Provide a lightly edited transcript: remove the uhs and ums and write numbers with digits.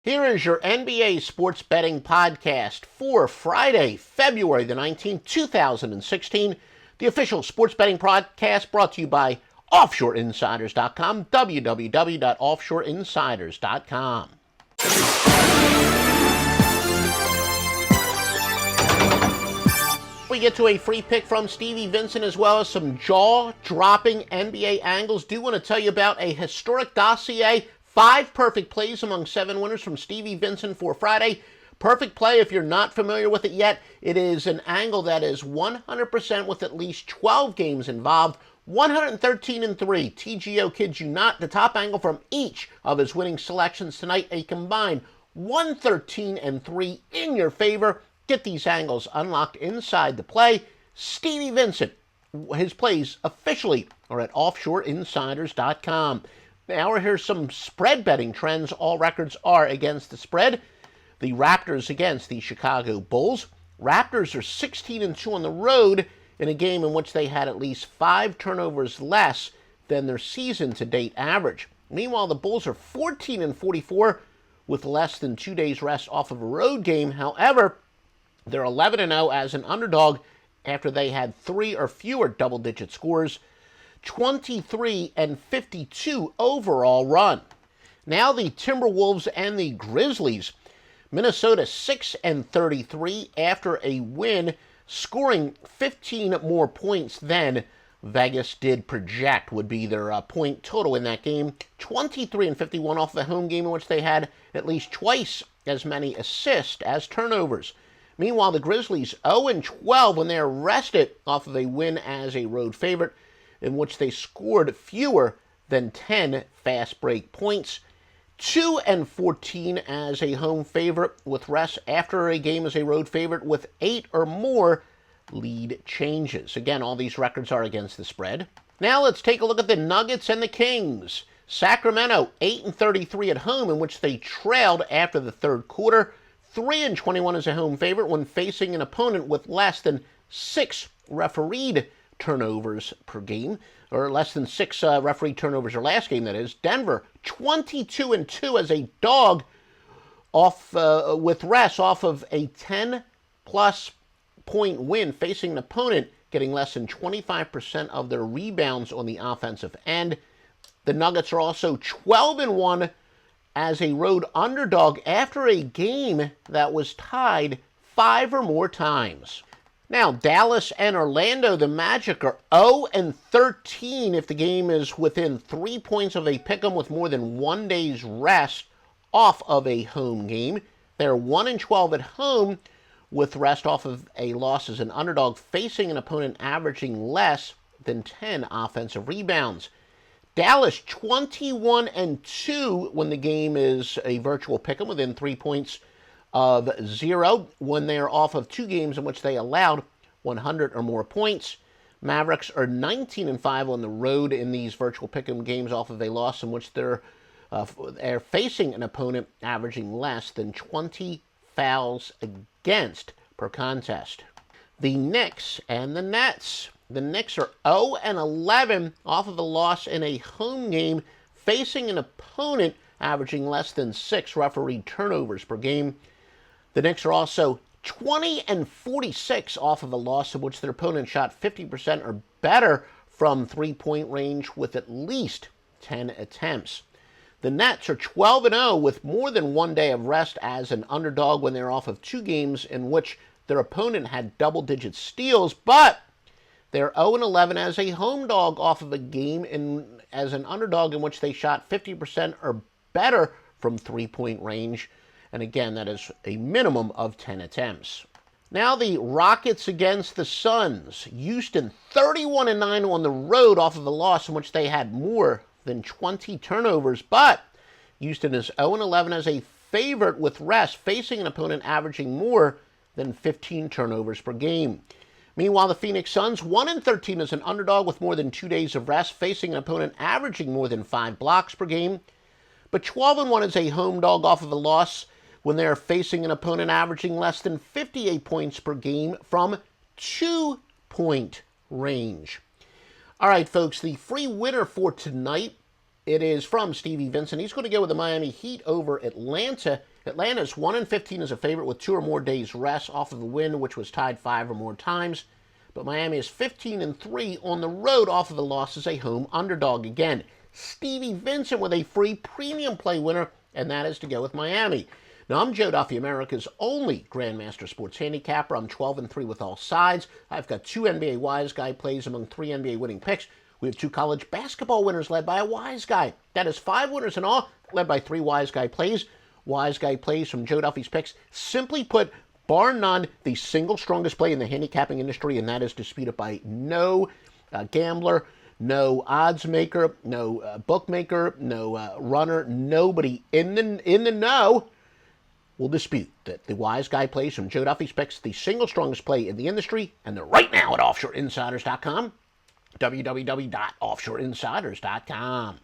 Here is your NBA sports betting podcast for Friday, February the 19th, 2016. The official sports betting podcast brought to you by OffshoreInsiders.com, www.offshoreinsiders.com. We get to a free pick from Stevie VIncent as well as some jaw-dropping NBA angles. Do want to tell you about a historic dossier. 5 perfect plays among 7 winners from Stevie VIncent for Friday. Perfect play, if you're not familiar with it yet, it is an angle that is 100% with at least 12 games involved. 113-3. TGO kids you not. The top angle from each of his winning selections tonight, a combined 113-3 in your favor. Get these angles unlocked inside the play. Stevie VIncent, his plays officially are at offshoreinsiders.com. Now here's some spread betting trends. All records are against the spread. The Raptors against the Chicago Bulls. Raptors are 16-2 on the road in a game in which they had at least 5 turnovers less than their season-to-date average. Meanwhile, the Bulls are 14-44 with less than 2 days rest off of a road game. However, they're 11-0 as an underdog after they had 3 or fewer double-digit scores. 23-52 overall run. Now the Timberwolves and the Grizzlies. Minnesota 6-33 after a win, scoring 15 more points than Vegas did project would be their point total in that game. 23-51 off the home game in which they had at least twice as many assists as turnovers. Meanwhile, the Grizzlies 0-12 when they are rested off of a win as a road favorite, in which they scored fewer than 10 fast break points. 2-14 as a home favorite with rest after a game as a road favorite with 8 or more lead changes. Again, all these records are against the spread. Now let's take a look at the Nuggets and the Kings. Sacramento 8-33 at home, in which they trailed after the third quarter. 3-21 as a home favorite when facing an opponent with less than 6 refereed turnovers per game, or less than 6 referee turnovers or last game, that is. Denver 22-2 as a dog off with rest off of a 10-plus point win, facing an opponent getting less than 25% of their rebounds on the offensive end. The Nuggets are also 12-1 as a road underdog after a game that was tied 5 or more times. Now, Dallas and Orlando, the Magic are 0-13 if the game is within 3 points of a pick'em with more than 1 day's rest off of a home game. They're 1-12 at home with rest off of a loss as an underdog, facing an opponent averaging less than 10 offensive rebounds. Dallas 21-2 when the game is a virtual pick'em within 3 points of 0 when they are off of 2 games in which they allowed 100 or more points. Mavericks are 19-5 on the road in these virtual pick'em games off of a loss in which they're facing an opponent averaging less than 20 fouls against per contest. The Knicks and the Nets. The Knicks are 0-11 off of a loss in a home game, facing an opponent averaging less than 6 referee turnovers per game. The Knicks are also 20-46 off of a loss in which their opponent shot 50% or better from three-point range with at least 10 attempts. The Nets are 12-0 with more than 1 day of rest as an underdog when they're off of 2 games in which their opponent had double-digit steals, but they're 0-11 as a home dog off of a game as an underdog in which they shot 50% or better from three-point range. And again, that is a minimum of 10 attempts. Now the Rockets against the Suns. Houston 31-9 on the road off of a loss in which they had more than 20 turnovers. But Houston is 0-11 as a favorite with rest, facing an opponent averaging more than 15 turnovers per game. Meanwhile, the Phoenix Suns 1-13 as an underdog with more than 2 days of rest, facing an opponent averaging more than 5 blocks per game. But 12-1 as a home dog off of a loss when they are facing an opponent averaging less than 58 points per game from 2-point range. All right, folks, the free winner for tonight, it is from Stevie VIncent. He's going to go with the Miami Heat over Atlanta Atlanta's 1-15 as a favorite with 2 or more days rest off of a win, which was tied 5 or more times. But Miami is 15-3 on the road off of a loss as a home underdog again. Stevie VIncent with a free premium play winner, and that is to go with Miami. Now, I'm Joe Duffy, America's only Grandmaster Sports Handicapper. I'm 12-3 with all sides. I've got 2 NBA Wise Guy plays among 3 NBA winning picks. We have 2 college basketball winners led by a Wise Guy. That is 5 winners in all, led by 3 Wise Guy plays. Wise Guy plays from Joe Duffy's picks. Simply put, bar none, the single strongest play in the handicapping industry, and that is disputed by no gambler, no odds maker, no bookmaker, no runner, nobody in the know will dispute that the Wise Guy plays from Joe Duffy's picks, the single strongest play in the industry, and they're right now at offshoreinsiders.com, www.offshoreinsiders.com.